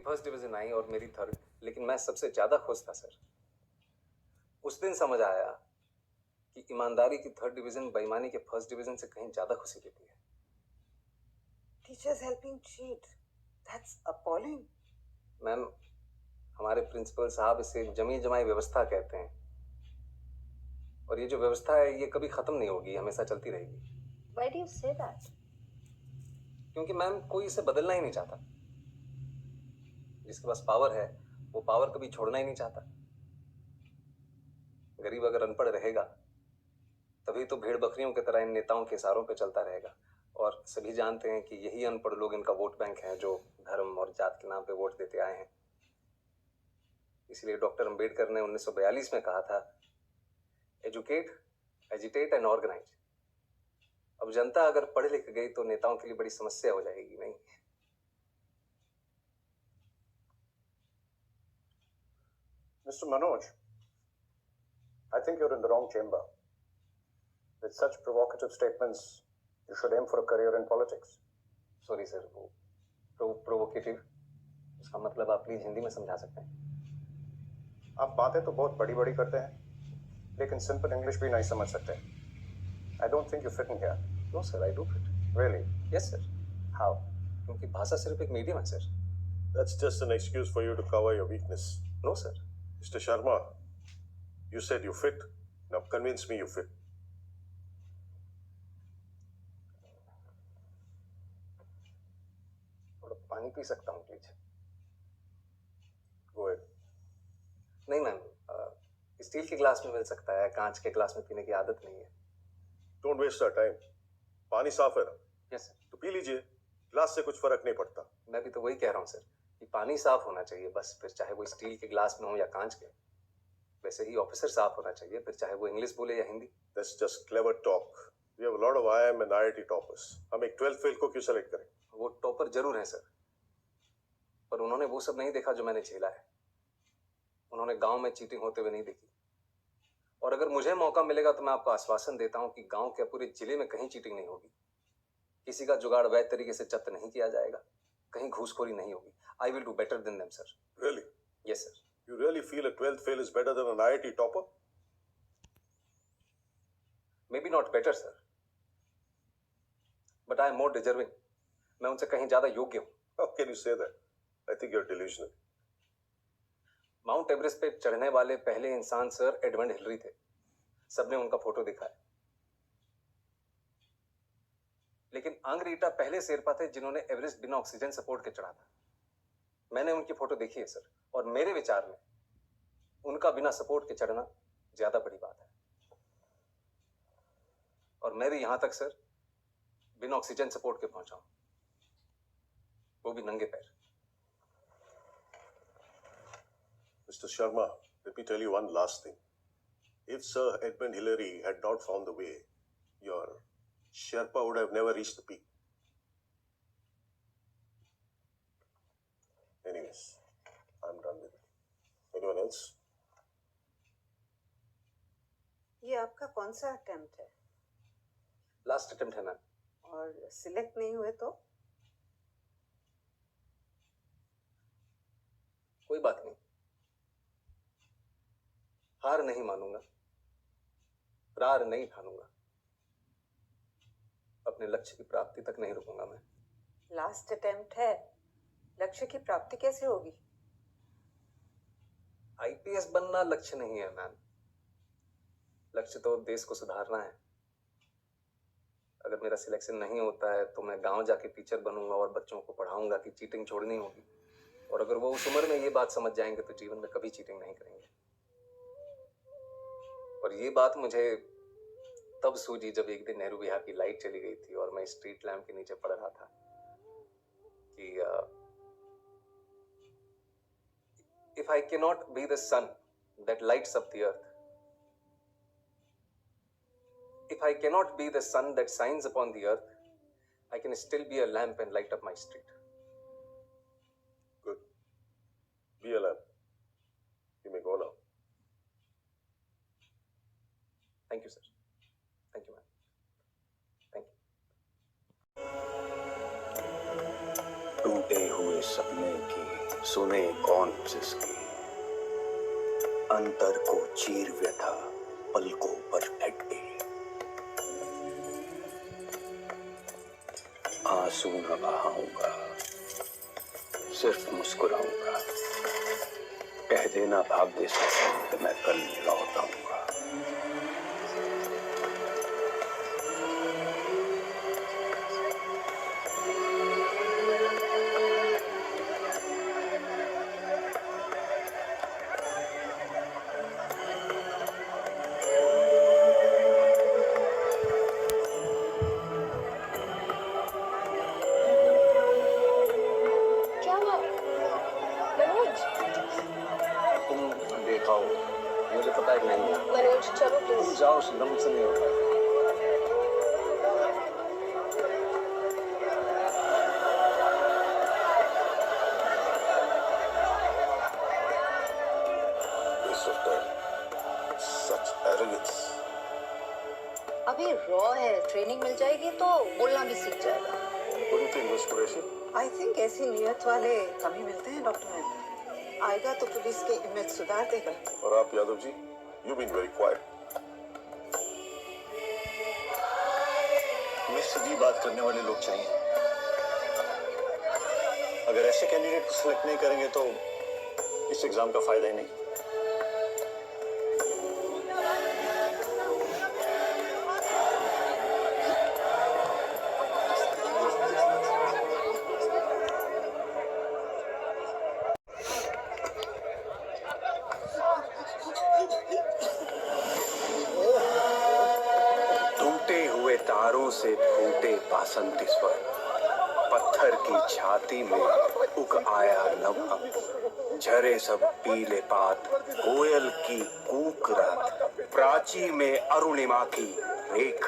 First division आई और मेरी third, लेकिन मैं सबसे ज्यादा खुश था सर। उस दिन समझ आया कि ईमानदारी की थर्ड डिवीजन बेईमानी के फर्स्ट डिवीजन से कहीं ज्यादा खुशी देती है। Teachers helping cheat, that's appalling. Ma'am, हमारे प्रिंसिपल साहब इसे जमी जमाई व्यवस्था कहते हैं, और ये जो व्यवस्था है ये कभी खत्म नहीं होगी, हमेशा चलती रहेगी। Why do you say that? क्योंकि मैम कोई इसे बदलना ही नहीं चाहता। जिसके पास पावर है वो पावर कभी छोड़ना ही नहीं चाहता। गरीब अगर अनपढ़ रहेगा तभी तो भेड़ बकरियों की तरह इन नेताओं के इशारों पे चलता रहेगा, और सभी जानते हैं कि यही अनपढ़ लोग इनका वोट बैंक है, जो धर्म और जात के नाम पे वोट देते आए हैं। इसलिए डॉक्टर अंबेडकर ने 1942 में कहा था, एजुकेट, एजिटेट एंड ऑर्गेनाइज। अब जनता अगर पढ़ लिख गई तो नेताओं के लिए बड़ी समस्या हो जाएगी, नहीं? Mr. Manoj, I think you're in the wrong chamber. With such provocative statements, you should aim for a career in politics. Sorry sir, वो प्रोवोकेटिव, उसका मतलब आप प्लीज हिंदी में समझा सकते हैं? आप बातें तो बहुत बड़ी बड़ी करते हैं, लेकिन सिंपल इंग्लिश भी नहीं समझ सकते। I don't think you fit in here. No sir, I do fit. Really? Yes sir. How? क्योंकि भाषा सिर्फ एक मीडियम है सर। That's just an excuse for you to cover your weakness. No sir. Mr. Sharma, you said you fit. Now convince me you fit. थोड़ा पानी P सकता हूँ प्लीज? Go ahead. नहीं मैम, स्टील के ग्लास में मिल सकता है, कांच के ग्लास में पीने की आदत नहीं है। Don't waste our time. पानी साफ है ना? Yes sir. तो पी लीजिए, ग्लास से कुछ फर्क नहीं पड़ता। मैं भी तो वही कह रहा हूँ सर कि पानी साफ होना चाहिए बस, फिर चाहे वो स्टील के ग्लास में हो या कांच के। वैसे ही ऑफिसर साफ होना चाहिए, फिर चाहे वो इंग्लिश बोले या Hindi. That's just clever talk. We have a lot of IIM and IIT toppers. हम एक 12th फेल को क्यों सेलेक्ट करें? वो टॉपर जरूर है सर, पर उन्होंने वो सब नहीं देखा जो मैंने झेला है। उन्होंने गांव में चीटिंग होते हुए नहीं देखी, और अगर मुझे मौका मिलेगा तो मैं आपको आश्वासन देता हूं कि गांव के पूरे जिले में कहीं चीटिंग नहीं होगी, किसी का जुगाड़ वैध तरीके से जब्त नहीं किया जाएगा, कहीं घूसखोरी नहीं होगी। I will do better than them sir. Really? Yes sir. You really feel a 12th fail is better than an IIT topper? Maybe not better sir, but I am more deserving. मैं उनसे कहीं ज्यादा योग्य हूँ। How can you say that? I think you're delusional. Mount Everest पे चढ़ने वाले पहले इंसान सर एडमंड हिलरी थे, सबने उनका फोटो देखा है। लेकिन आंग्रीटा पहले शेरपा थे जिन्होंने एवरेस्ट बिना ऑक्सीजन सपोर्ट के चढ़ा था। मैंने उनकी फोटो देखी है सर, और मेरे विचार में उनका बिना सपोर्ट के चढ़ना ज्यादा बड़ी बात है। और मैं भी यहां तक सर बिना ऑक्सीजन सपोर्ट के पहुंचा हूं, वो भी नंगे पैर। Mr. Sharma, let me tell you one last thing. If Sir Edmund Hillary had not found the way, your Sherpa would have never reached the peak. Anyways, I'm done with it. Anyone else? ये आपका कौन सा attempt है? Last attempt है ma'am. और select नहीं हुए तो? कोई बात नहीं, हार नहीं मानूंगा, प्रार नहीं ठानूंगा, अपने लक्ष्य की प्राप्ति तक नहीं रुकूंगा मैं। लास्ट अटेम्प्ट है, लक्ष्य की प्राप्ति कैसे होगी? आईपीएस बनना लक्ष्य नहीं है मैम, लक्ष्य तो देश को सुधारना है। अगर मेरा सिलेक्शन नहीं होता है तो मैं गांव जाके टीचर बनूंगा और बच्चों को पढ़ाऊंगा कि चीटिंग छोड़नी होगी, और अगर वो उस उम्र में ये बात समझ जाएंगे तो जीवन में कभी चीटिंग नहीं करेंगे। और ये बात मुझे तब सूझी जब एक दिन नेहरू विहार की लाइट चली गई थी और मैं स्ट्रीट लैम्प के नीचे पढ़ रहा था कि if I cannot be the sun that lights up the earth, if I cannot be the sun that shines upon the earth, I can still be a lamp and light up my street. Good. Be a lamp. You may go now. Thank you, sir. Thank you, ma'am. Thank you. टूटे हुए सपने की सुने कौन जिसकी अंतर को चीर व्यथा पलकों पर अटके। आंसू न बहाऊंगा, सिर्फ मुस्कुराऊंगा। कह देना भाग्य से कि मैं कल लौट आऊंगा। क्या हुआ मनोज? तुम देखा हो, मुझे पता है कि नहीं है। मनोज चलो तुम प्लीज। जाओ शिवम, मुझसे नहीं होता है। Waste of time. Such arrogance. अभी रॉ है, ट्रेनिंग मिल जाएगी तो बोलना भी सीख जाएगा। What do you think, Miss Qureshi? I think ऐसी नियत वाले कम ही मिलते हैं डॉक्टर महेंद्र। आएगा तो पुलिस के इमेज सुधार देगा। और आप Yadav ji, you've been very quiet. हमें सीधी बात करने वाले लोग चाहिए। अगर ऐसे कैंडिडेट को सिलेक्ट नहीं करेंगे तो इस एग्जाम का फायदा ही नहीं। टूटे हुए तारों से फूटे बासंती स्वर, पत्थर की छाती में उग आया नव अंकुर। झरे सब पीले पात, कोयल की कूक रात, प्राची में अरुणिमा की रेख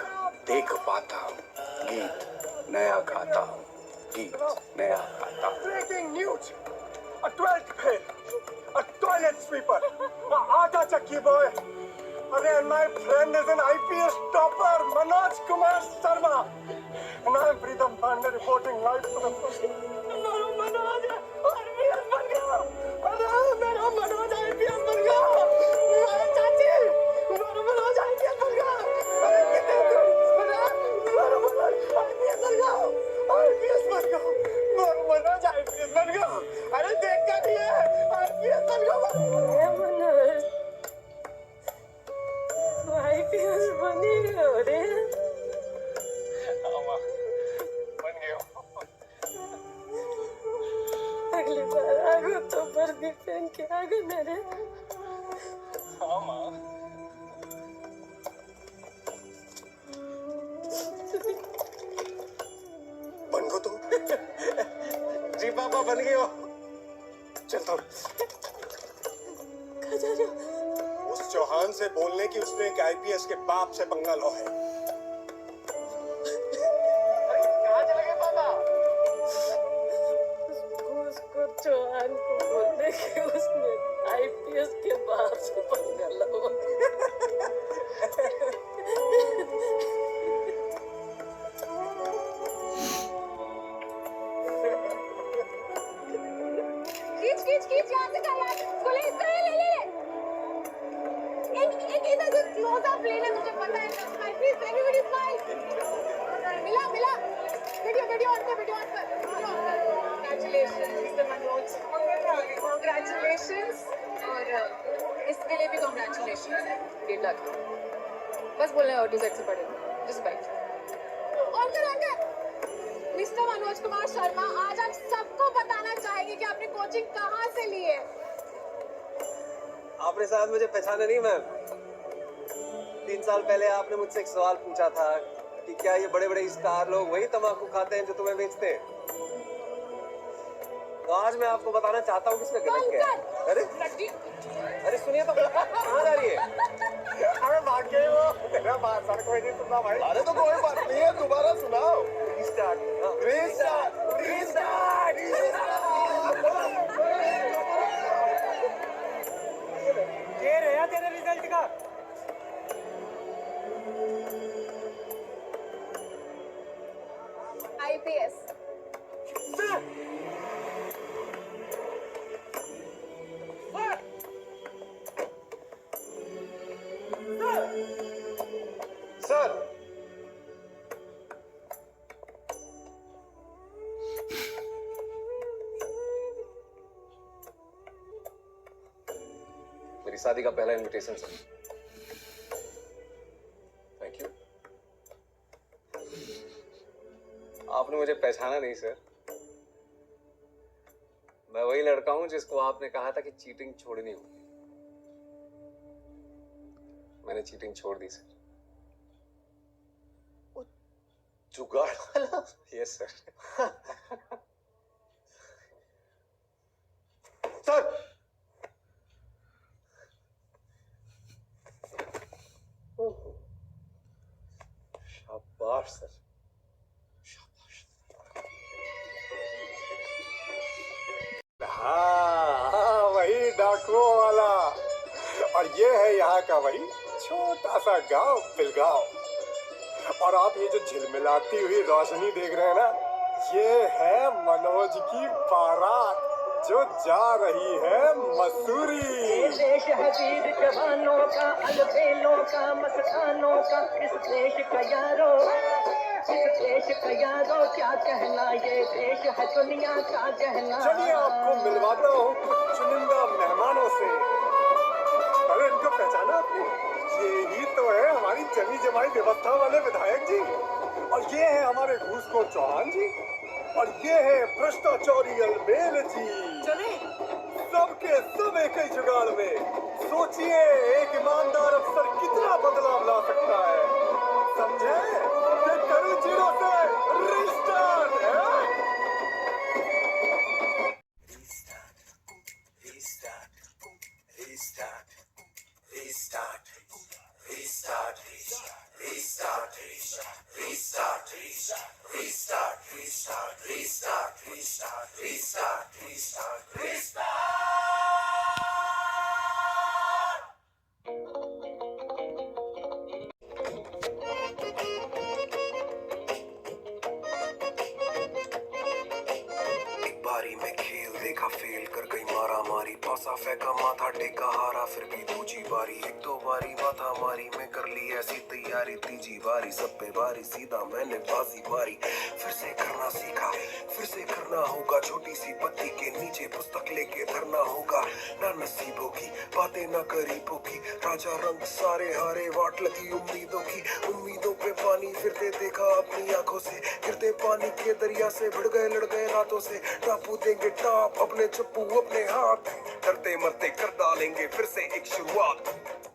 देख पाता हूँ। गीत नया गाता हूँ, गीत नया गाता हूँ। Breaking news! A 12th fail! A toilet sweeper! A aata chakki boy! And my friend is an IPS topper, Manoj Kumar Sharma! And I am Preetham Pandey reporting live for the first time. Manoj! IPS बन गया! अरे मेरा Manoj IPS बन गया! अरे चाची! मेरा Manoj IPS बन गया! अरे कितने दूर! मेरा मनोज IPS बन गया! IPS बन गया! मेरा मनोज IPS बन गया! अरे देख क्या नहीं है! IPS बन गया! मनोज आईपीएस बनी हो रे। बन गया! अगली बार आगो तो वर्दी पहन के आगो ना रे। हाँ माँ। बन गो तुम? जी पापा बन गए हो। चलता हूँ। कहाँ जा रहे हो? उस चौहान से बोलने की उसने एक आईपीएस के बाप से पंगा लो है। कहाँ चले गए पापा? उसको चौहान को बोलने के उसने आईपीएस के बाप से पंगा लो। खींच यहाँ से कर यार। पुलिस को ले। एक इधर से क्लोज अप लेना, मुझे पता है। Smile please, everybody smile. मिला। वीडियो ऑन कर। Congratulations mister Manoj. कांग्रेचुलेशंस। और इसके लिए भी कांग्रेचुलेशंस। Good luck. बस बोलने और डिसाइड से पड़ेगा। Just bite. ऑन कर। मिस्टर मनोज कुमार शर्मा, आज आप सबको बताना चाहेंगे कि आपने कोचिंग कहाँ से ली है। आपने शायद मुझे पहचाना नहीं मैम। 3 साल पहले आपने मुझसे एक सवाल पूछा था कि क्या ये बड़े बड़े स्टार लोग वही तंबाकू खाते हैं जो तुम्हें बेचते हैं। तो आज मैं आपको बताना चाहता हूँ कि इसमें गलत क्या है। अरे सुनिए तो, कहाँ जा रही है? अरे भाग गए वो। तेरा बात सर कोई नहीं सुनना भाई। अरे तो कोई बात नहीं है, दोबारा सुनाओ। रीस्टार्ट। ये रहा तेरे रिजल्ट का। आईपीएस। शादी का पहला इनविटेशन सर। Thank you. आपने मुझे पहचाना नहीं सर। मैं वही लड़का हूं जिसको आपने कहा था कि चीटिंग छोड़नी होगी। मैंने चीटिंग छोड़ दी सर। जुगाड़ वाला? Yes sir. सर शाबाश सर, शाबाश। हाँ, वही डाकुओं वाला। और ये है यहाँ का वही छोटा सा गांव बिलगांव। और आप ये जो झिलमिलाती हुई रोशनी देख रहे हैं ना, ये है मनोज की बारात जो जा रही है मसूरी। देश है वीर जवानों का, अलबेलों का, मस्तानों का, इस देश का यारो, इस देश का यारो क्या कहना, ये देश है दुनिया का कहना। चलिए आपको मिलवाता हूँ कुछ चुनिंदा मेहमानों से। अरे इनको पहचाना आपने? ये ही तो है हमारी जमी जमाई व्यवस्था वाले विधायक जी। और ये है हमारे घूसखोर चौहान जी। और ये है भ्रष्टाचारी अलबेल जी। चले सबके सब एक ही जुगाड़ में। सोचिए एक ईमानदार अफसर कितना बदलाव ला सकता है। समझे? ये कड़ी चीजों से रिस्टार्ट है। बारी में खेल देखा फेल कर गई मारा मारी, पासा फेंका माथा टेका हारा, फिर भी दूजी बारी, एक दो बारी माथा मारी, मैं कर ली ऐसी तैयारी, तीजी बारी सब पे बारी, सीधा मैंने बाजी मारी, फिर से करना सीखा, फिर से करना होगा, छोटी सी पत्ती के नीचे पुस्तक लेके धरना होगा, ना नसीबों की बातें ना गरीबों की, राजा रंग सारे हारे, वाट लगी उम्मीदों की, उम्मीदों पे पानी फिरते देखा अपनी आंखों से, गिरते पानी के दरिया से भिड़ गए लड़ गए रातों से, टापू देंगे टाप अपने चप्पू अपने हाथ, डरते मरते कर डालेंगे फिर से एक शुरुआत।